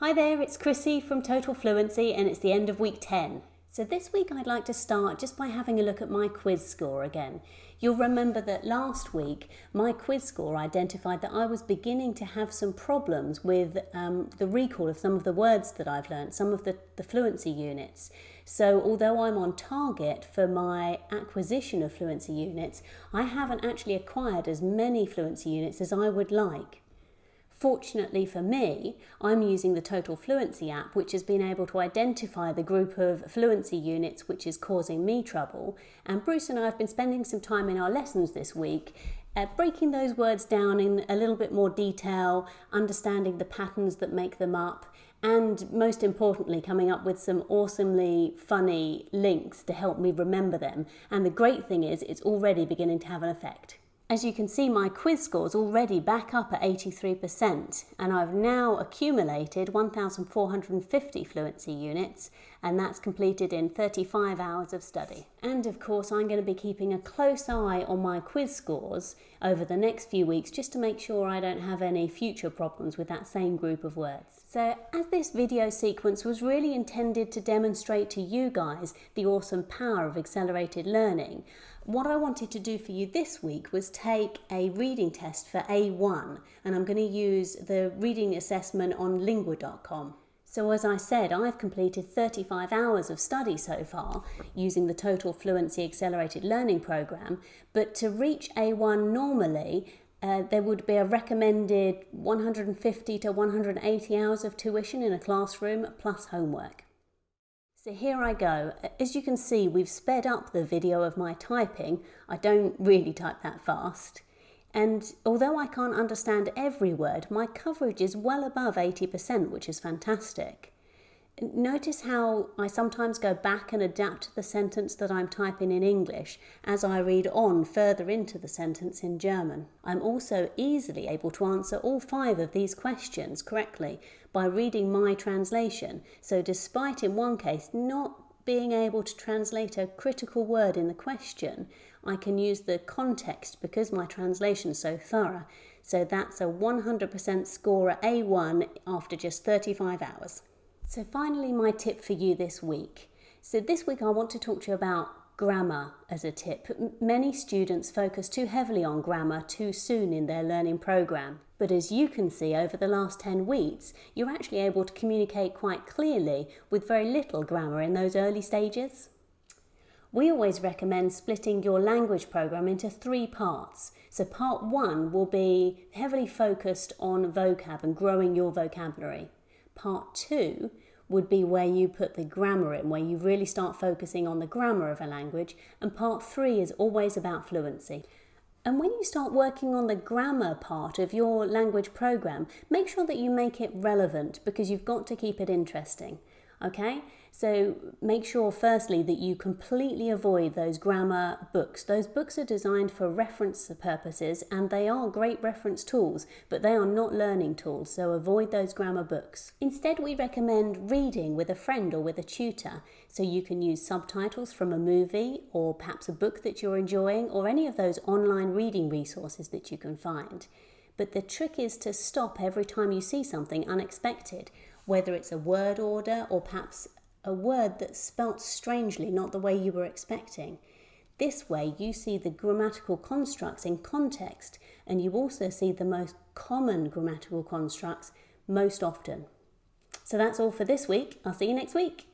Hi there, it's Chrissy from Total Fluency and it's the end of week 10. So this week I'd like to start just by having a look at my quiz score again. You'll remember that last week my quiz score identified that I was beginning to have some problems with the recall of some of the words that I've learned, some of the fluency units. So although I'm on target for my acquisition of fluency units, I haven't actually acquired as many fluency units as I would like. Fortunately for me, I'm using the Total Fluency app, which has been able to identify the group of fluency units which is causing me trouble. And Bruce and I have been spending some time in our lessons this week breaking those words down in a little bit more detail, understanding the patterns that make them up, and most importantly, coming up with some awesomely funny links to help me remember them. And the great thing is, it's already beginning to have an effect. As you can see, my quiz score is already back up at 83%, and I've now accumulated 1,450 fluency units, and that's completed in 35 hours of study. And of course, I'm going to be keeping a close eye on my quiz scores over the next few weeks just to make sure I don't have any future problems with that same group of words. So as this video sequence was really intended to demonstrate to you guys the awesome power of accelerated learning, what I wanted to do for you this week was take a reading test for A1, and I'm going to use the reading assessment on lingua.com. So as I said, I've completed 35 hours of study so far using the Total Fluency Accelerated Learning Program, but to reach A1 normally, there would be a recommended 150 to 180 hours of tuition in a classroom plus homework. So here I go. As you can see, we've sped up the video of my typing. I don't really type that fast. And although I can't understand every word, my coverage is well above 80%, which is fantastic. Notice how I sometimes go back and adapt the sentence that I'm typing in English as I read on further into the sentence in German. I'm also easily able to answer all 5 of these questions correctly by reading my translation. So despite in one case not being able to translate a critical word in the question, I can use the context because my translation is so thorough. So that's a 100% score at A1 after just 35 hours. So finally, my tip for you this week. So this week I want to talk to you about grammar as a tip. Many students focus too heavily on grammar too soon in their learning program. But as you can see, over the last 10 weeks, you're actually able to communicate quite clearly with very little grammar in those early stages. We always recommend splitting your language program into 3 parts. So part 1 will be heavily focused on vocab and growing your vocabulary. Part 2 would be where you put the grammar in, where you really start focusing on the grammar of a language, and part 3 is always about fluency. And when you start working on the grammar part of your language program, make sure that you make it relevant because you've got to keep it interesting. Okay? So make sure firstly that you completely avoid those grammar books. Those books are designed for reference purposes and they are great reference tools, but they are not learning tools, so avoid those grammar books. Instead, we recommend reading with a friend or with a tutor, so you can use subtitles from a movie or perhaps a book that you're enjoying or any of those online reading resources that you can find. But the trick is to stop every time you see something unexpected, whether it's a word order or perhaps a word that's spelt strangely, not the way you were expecting. This way you see the grammatical constructs in context and you also see the most common grammatical constructs most often. So that's all for this week. I'll see you next week.